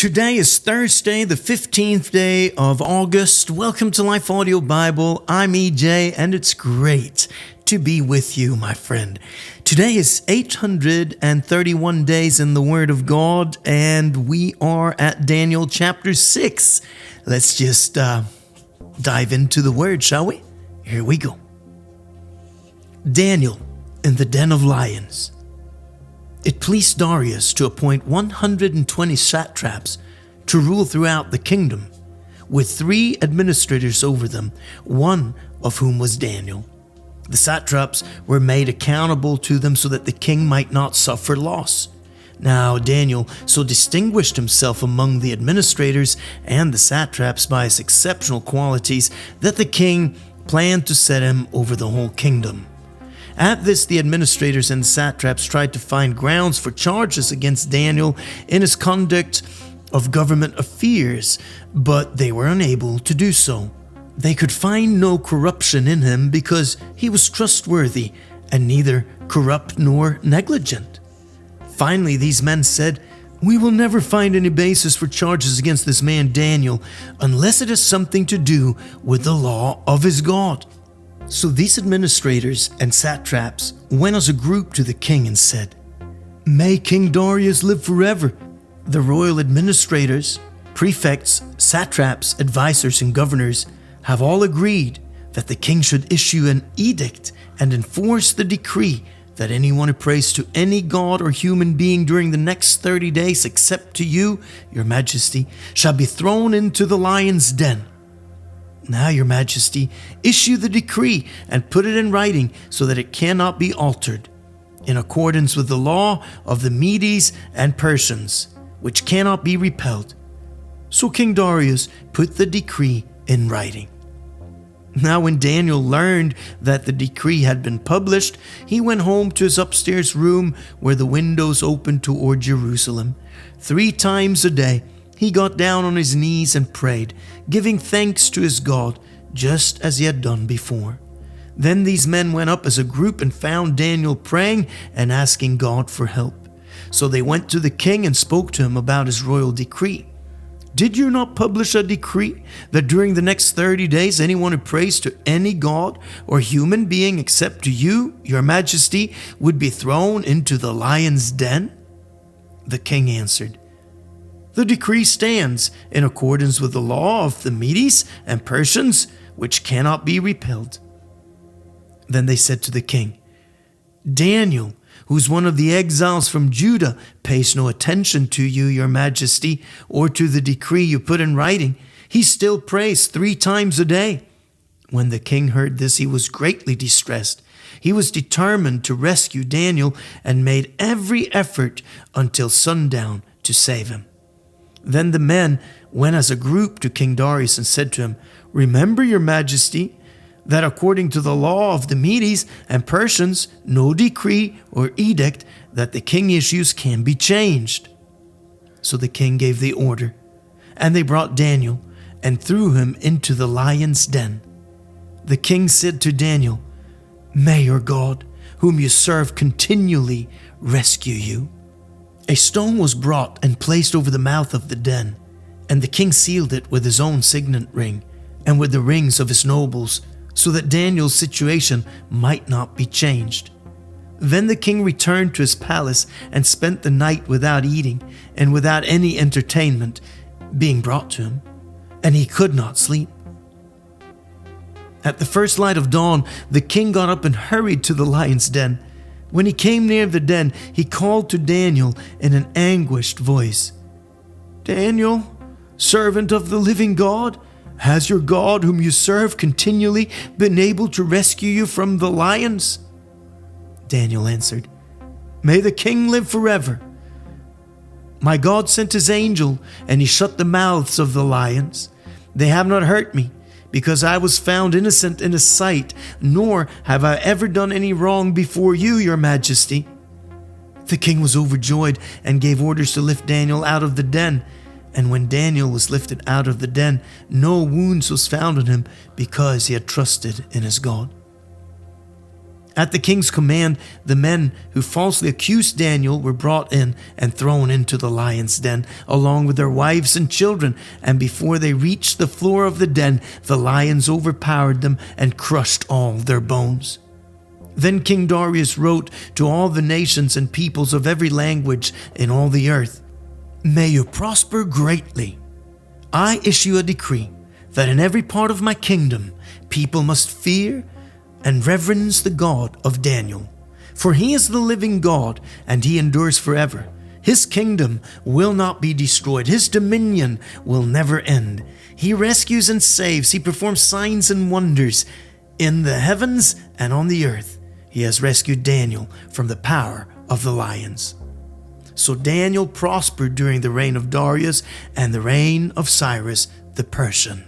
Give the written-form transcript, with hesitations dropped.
Today is Thursday, the 15th day of August. Welcome to Life Audio Bible. I'm EJ, and it's great to be with you, my friend. Today is 831 days in the Word of God, and we are at Daniel chapter 6. Let's just dive into the Word, shall we? Here we go. Daniel in the den of lions. It pleased Darius to appoint 120 satraps to rule throughout the kingdom, with 3 administrators over them, one of whom was Daniel. The satraps were made accountable to them so that the king might not suffer loss. Now Daniel so distinguished himself among the administrators and the satraps by his exceptional qualities that the king planned to set him over the whole kingdom. At this, the administrators and satraps tried to find grounds for charges against Daniel in his conduct of government affairs, but they were unable to do so. They could find no corruption in him because he was trustworthy and neither corrupt nor negligent. Finally, these men said, "We will never find any basis for charges against this man Daniel unless it has something to do with the law of his God." So these administrators and satraps went as a group to the king and said, "May King Darius live forever." The royal administrators, prefects, satraps, advisors, and governors have all agreed that the king should issue an edict and enforce the decree that anyone who prays to any god or human being during the next 30 days except to you, your majesty, shall be thrown into the lion's den. Now, your majesty, issue the decree and put it in writing so that it cannot be altered, in accordance with the law of the Medes and Persians, which cannot be repelled. So King Darius put the decree in writing. Now when Daniel learned that the decree had been published, he went home to his upstairs room where the windows opened toward Jerusalem. 3 times a day, he got down on his knees and prayed, giving thanks to his God, just as he had done before. Then these men went up as a group and found Daniel praying and asking God for help. So they went to the king and spoke to him about his royal decree. "Did you not publish a decree that during the next 30 days anyone who prays to any god or human being except to you, your majesty, would be thrown into the lion's den?" The king answered, "The decree stands in accordance with the law of the Medes and Persians, which cannot be repelled." Then they said to the king, "Daniel, who's one of the exiles from Judah, pays no attention to you, your majesty, or to the decree you put in writing. He still prays 3 times a day." When the king heard this, he was greatly distressed. He was determined to rescue Daniel and made every effort until sundown to save him. Then the men went as a group to King Darius and said to him, "Remember, your majesty, that according to the law of the Medes and Persians, no decree or edict that the king issues can be changed." So the king gave the order, and they brought Daniel and threw him into the lion's den. The king said to Daniel, "May your God, whom you serve continually, rescue you." A stone was brought and placed over the mouth of the den, and the king sealed it with his own signet ring and with the rings of his nobles, so that Daniel's situation might not be changed. Then the king returned to his palace and spent the night without eating and without any entertainment being brought to him, and he could not sleep. At the first light of dawn, the king got up and hurried to the lion's den. When he came near the den, he called to Daniel in an anguished voice, "Daniel, servant of the living God, has your God, whom you serve continually, been able to rescue you from the lions?" Daniel answered, "May the king live forever. My God sent his angel, and he shut the mouths of the lions. They have not hurt me, because I was found innocent in his sight, nor have I ever done any wrong before you, your majesty." The king was overjoyed and gave orders to lift Daniel out of the den. And when Daniel was lifted out of the den, no wounds was found on him, because he had trusted in his God. At the king's command, the men who falsely accused Daniel were brought in and thrown into the lion's den, along with their wives and children. And before they reached the floor of the den, the lions overpowered them and crushed all their bones. Then King Darius wrote to all the nations and peoples of every language in all the earth, "May you prosper greatly. I issue a decree that in every part of my kingdom people must fear and reverence the God of Daniel. For he is the living God, and he endures forever. His kingdom will not be destroyed. His dominion will never end. He rescues and saves. He performs signs and wonders in the heavens and on the earth. He has rescued Daniel from the power of the lions." So Daniel prospered during the reign of Darius and the reign of Cyrus the Persian.